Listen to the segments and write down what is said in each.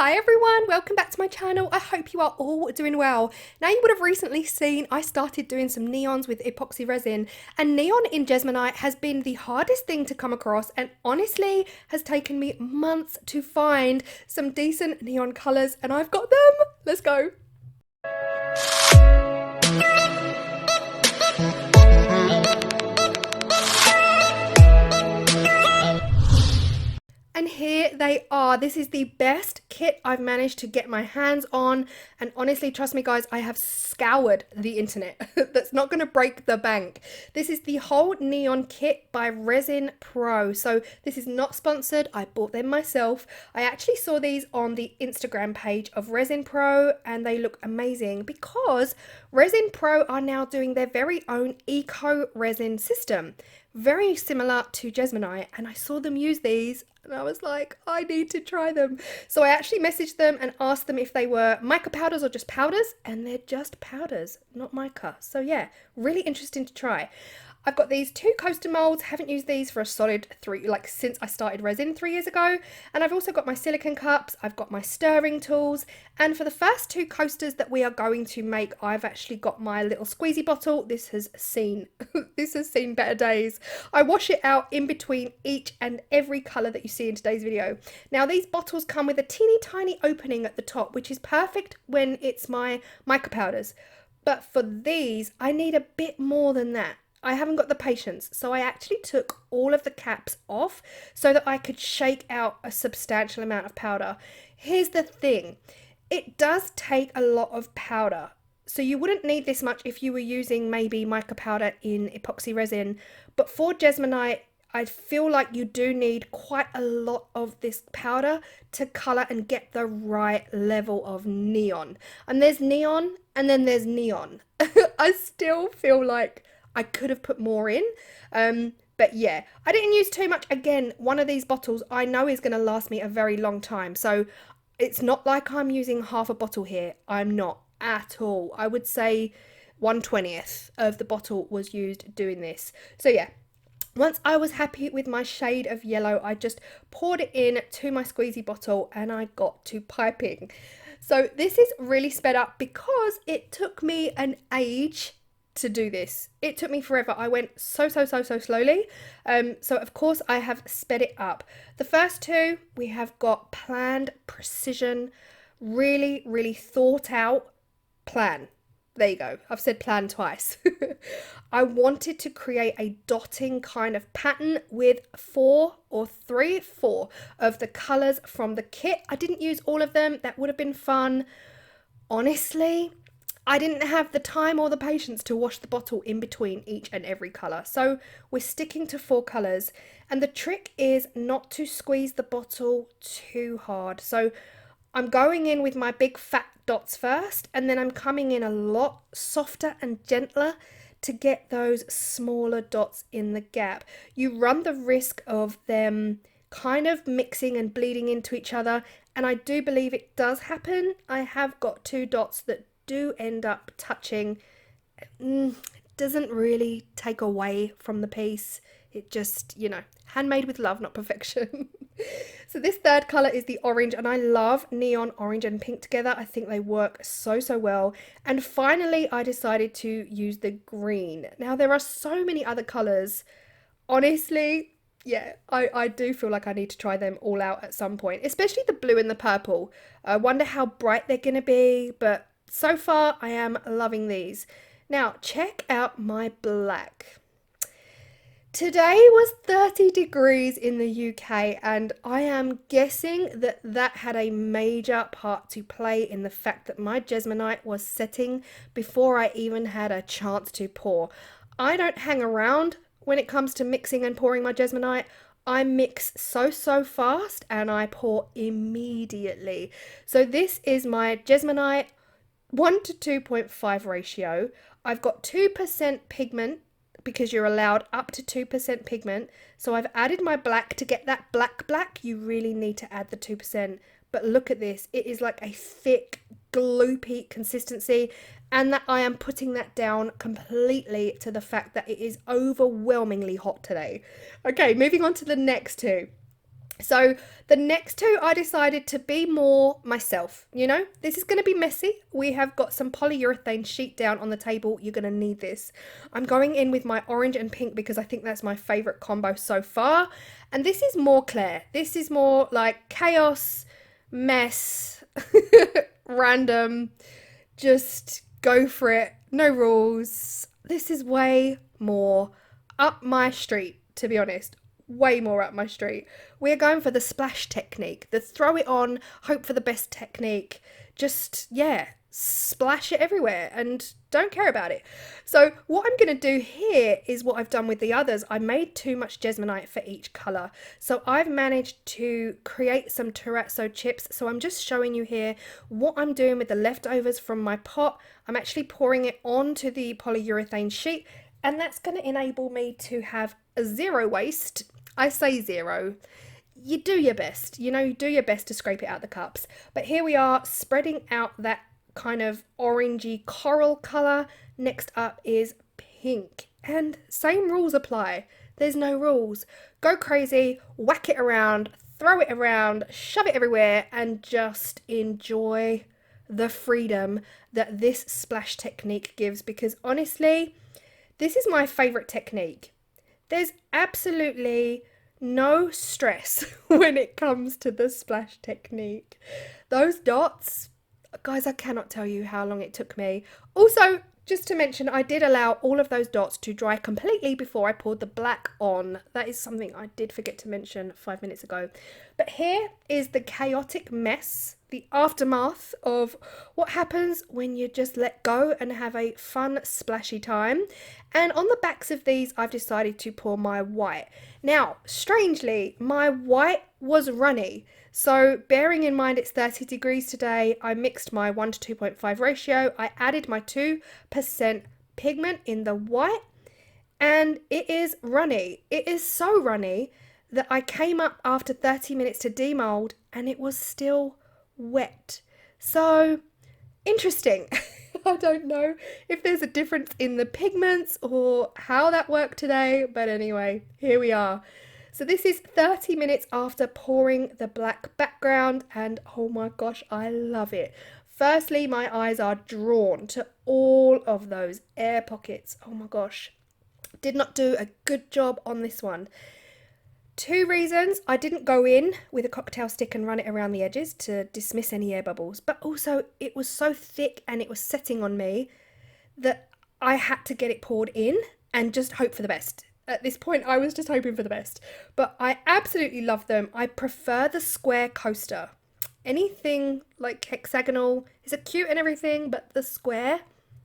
Hi everyone, welcome back to my channel. I hope you are all doing well. Now you would have recently seen I started doing some neons with epoxy resin, and neon in Jesmonite has been the hardest thing to come across and honestly has taken me months to find some decent neon colours, and I've got them. Let's go. And here they are. This is the best kit I've managed to get my hands on. And honestly, trust me guys, I have scoured the internet. That's not going to break the bank. This is the whole neon kit by Resin Pro. So this is not sponsored. I bought them myself. I actually saw these on the Instagram page of Resin Pro and they look amazing because Resin Pro are now doing their very own eco resin system. Very similar to Jesmonite, and I saw them use these and I was like, I need to try them. So I actually messaged them and asked them if they were mica powders or just powders, and they're just powders, not mica. So yeah, really interesting to try. I've got these two coaster molds, haven't used these for a solid since I started resin 3 years ago. And I've also got my silicone cups, I've got my stirring tools. And for the first two coasters that we are going to make, I've actually got my little squeezy bottle. This has seen, this has seen better days. I wash it out in between each and every colour that you see in today's video. Now these bottles come with a teeny tiny opening at the top, which is perfect when it's my mica powders. But for these, I need a bit more than that. I haven't got the patience, so I actually took all of the caps off so that I could shake out a substantial amount of powder. Here's the thing, it does take a lot of powder, so you wouldn't need this much if you were using maybe mica powder in epoxy resin, but for Jesmonite, I feel like you do need quite a lot of this powder to colour and get the right level of neon. And there's neon and then there's neon. I still feel like I could have put more in, but yeah, I didn't use too much. Again, one of these bottles I know is going to last me a very long time, so it's not like I'm using half a bottle here. I'm not at all. I would say 1/20th of the bottle was used doing this. So yeah, once I was happy with my shade of yellow, I just poured it in to my squeezy bottle and I got to piping. So this is really sped up because it took me an age to do this. It took me forever. I went so slowly. So of course I have sped it up. The first two, we have got planned precision, really thought out plan. There you go. I've said plan twice. I wanted to create a dotting kind of pattern with four of the colors from the kit. I didn't use all of them. That would have been fun. Honestly, I didn't have the time or the patience to wash the bottle in between each and every colour. So we're sticking to 4 colours. And the trick is not to squeeze the bottle too hard. So I'm going in with my big fat dots first, and then I'm coming in a lot softer and gentler to get those smaller dots in the gap. You run the risk of them kind of mixing and bleeding into each other. And I do believe it does happen. I have got 2 dots that do end up touching. It doesn't really take away from the piece. It just, you know, handmade with love, not perfection. So this third colour is the orange, and I love neon orange and pink together. I think they work so well. And finally, I decided to use the green. Now, there are so many other colours. Honestly, yeah, I do feel like I need to try them all out at some point, especially the blue and the purple. I wonder how bright they're going to be, but so far, I am loving these. Now, check out my black. Today was 30 degrees in the UK, and I am guessing that that had a major part to play in the fact that my Jesmonite was setting before I even had a chance to pour. I don't hang around when it comes to mixing and pouring my Jesmonite. I mix so fast and I pour immediately. So this is my Jesmonite 1 to 2.5 ratio. I've got 2% pigment because you're allowed up to 2% pigment. So I've added my black. To get that black, you really need to add the 2%. But look at this. It is like a thick, gloopy consistency. And that I am putting that down completely to the fact that it is overwhelmingly hot today. Okay, moving on to the next two. So the next two, I decided to be more myself. You know, this is going to be messy. We have got some polyurethane sheet down on the table. You're going to need this. I'm going in with my orange and pink because I think that's my favorite combo so far. And this is more Claire. This is more like chaos, mess, random, just go for it. No rules. This is way more up my street, to be honest. Way more up my street. We're going for the splash technique, the throw it on, hope for the best technique. Just, yeah, splash it everywhere and don't care about it. So what I'm going to do here is what I've done with the others. I made too much Jesmonite for each colour. So I've managed to create some terrazzo chips. So I'm just showing you here what I'm doing with the leftovers from my pot. I'm actually pouring it onto the polyurethane sheet, and that's going to enable me to have a zero waste. I say zero. You do your best, you know, you do your best to scrape it out the cups. But here we are spreading out that kind of orangey coral colour. Next up is pink. And same rules apply. There's no rules. Go crazy, whack it around, throw it around, shove it everywhere, and just enjoy the freedom that this splash technique gives, because honestly, this is my favourite technique. There's absolutely no stress when it comes to the splash technique. Those dots, guys, I cannot tell you how long it took me. Also, just to mention, I did allow all of those dots to dry completely before I poured the black on. That is something I did forget to mention 5 minutes ago. But here is the chaotic mess, the aftermath of what happens when you just let go and have a fun splashy time. And on the backs of these, I've decided to pour my white. Now, strangely, my white was runny. So bearing in mind it's 30 degrees today, I mixed my 1 to 2.5 ratio. I added my 2% pigment in the white, and it is runny. It is so runny that I came up after 30 minutes to demold and it was still wet. So interesting. I don't know if there's a difference in the pigments or how that worked today, but anyway, here we are. So this is 30 minutes after pouring the black background, and oh my gosh, I love it. Firstly, my eyes are drawn to all of those air pockets. Oh my gosh, did not do a good job on this one. 2 reasons: I didn't go in with a cocktail stick and run it around the edges to dismiss any air bubbles, but also it was so thick and it was setting on me that I had to get it poured in and just hope for the best. At this point, I was just hoping for the best. But I absolutely love them. I prefer the square coaster. Anything like hexagonal is a cute and everything, but the square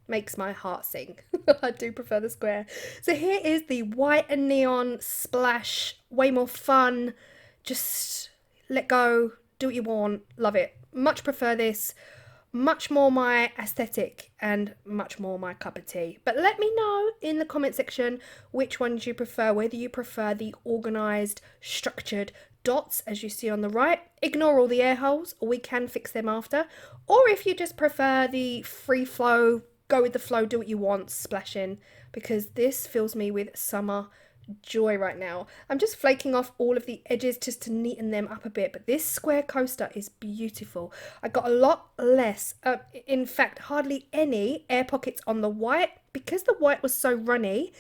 makes my heart sing. I do prefer the square. So here is the white and neon splash. Way more fun. Just let go, do what you want. Love it. Much prefer this. Much more my aesthetic and much more my cup of tea. But let me know in the comment section which ones you prefer, whether you prefer the organised, structured dots as you see on the right. Ignore all the air holes, or we can fix them after. Or if you just prefer the free flow, go with the flow, do what you want, splashing, because this fills me with summer joy right now. I'm just flaking off all of the edges just to neaten them up a bit, but this square coaster is beautiful. I got a lot less, in fact hardly any air pockets on the white. Because the white was so runny,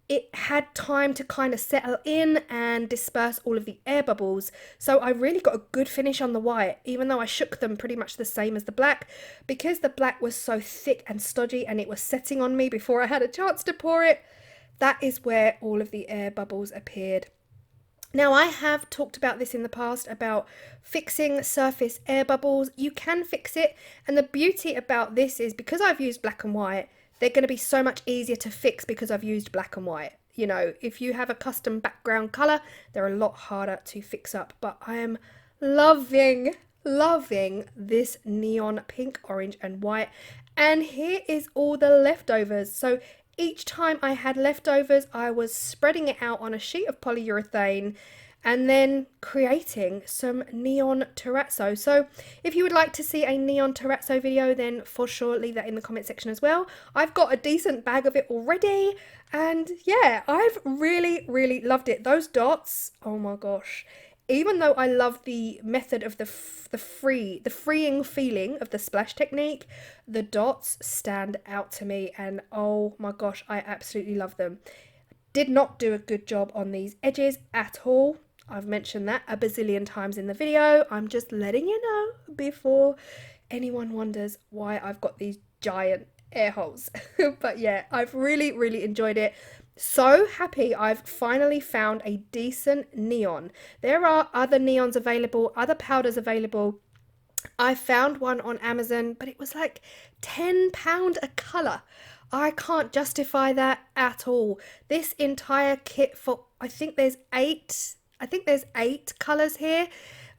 it had time to kind of settle in and disperse all of the air bubbles. So I really got a good finish on the white, even though I shook them pretty much the same as the black, because the black was so thick and stodgy and it was setting on me before I had a chance to pour it. That is where all of the air bubbles appeared. Now, I have talked about this in the past, about fixing surface air bubbles. You can fix it, and the beauty about this is because I've used black and white, they're going to be so much easier to fix because I've used black and white. You know, if you have a custom background colour, they're a lot harder to fix up. But I am loving this neon pink, orange and white. And here is all the leftovers. So each time I had leftovers, I was spreading it out on a sheet of polyurethane and then creating some neon terrazzo. So if you would like to see a neon terrazzo video, then for sure leave that in the comment section as well. I've got a decent bag of it already, and yeah, I've really loved it. Those dots, oh my gosh, even though I love the method of the freeing feeling of the splash technique, the dots stand out to me, and oh my gosh, I absolutely love them. Did not do a good job on these edges at all. I've mentioned that a bazillion times in the video. I'm just letting you know before anyone wonders why I've got these giant air holes. But yeah, I've really enjoyed it. So happy I've finally found a decent neon. There are other neons available, other powders available. I found one on Amazon, but it was like £10 a colour. I can't justify that at all. This entire kit for, I think there's eight colours here,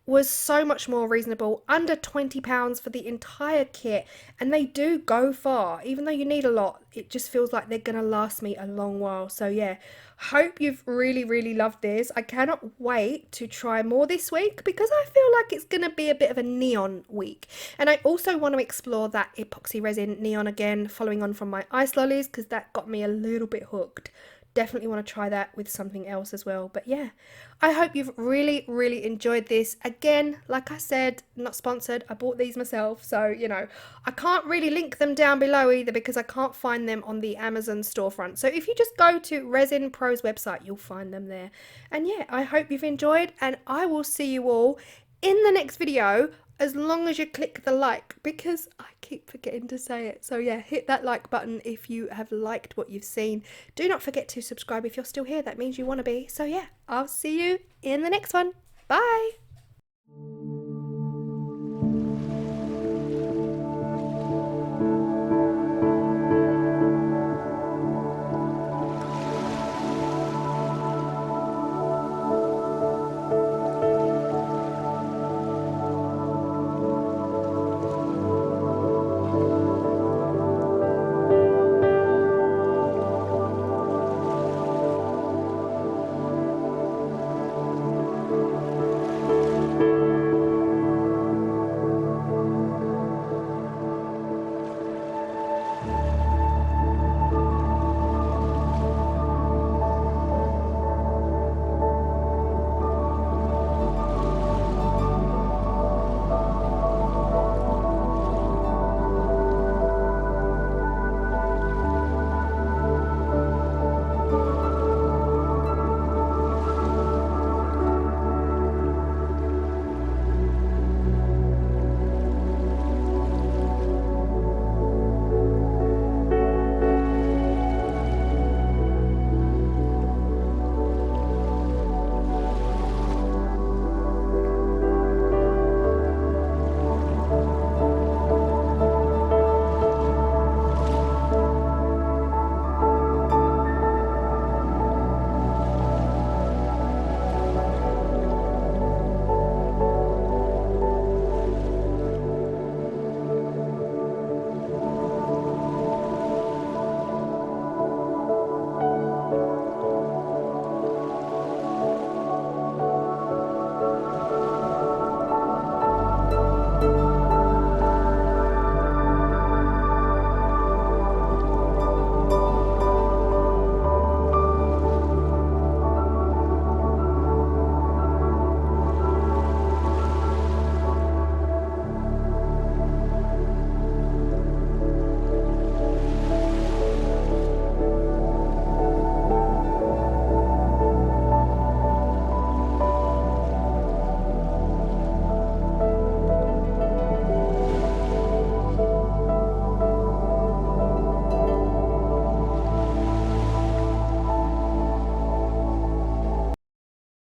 was so much more reasonable, under £20 for the entire kit, and they do go far. Even though you need a lot, it just feels like they're gonna last me a long while. So yeah, hope you've really loved this. I cannot wait to try more this week because I feel like it's gonna be a bit of a neon week, and I also want to explore that epoxy resin neon again, following on from my ice lollies, because that got me a little bit hooked. Definitely want to try that with something else as well. But yeah, I hope you've really enjoyed this. Again, like I said, not sponsored. I bought these myself, so you know, I can't really link them down below either because I can't find them on the Amazon storefront. So if you just go to Resin Pro's website, you'll find them there. And yeah, I hope you've enjoyed, and I will see you all in the next video, as long as you click the like, because I keep forgetting to say it. So yeah, hit that like button if you have liked what you've seen. Do not forget to subscribe if you're still here. That means you want to be. So yeah, I'll see you in the next one. Bye.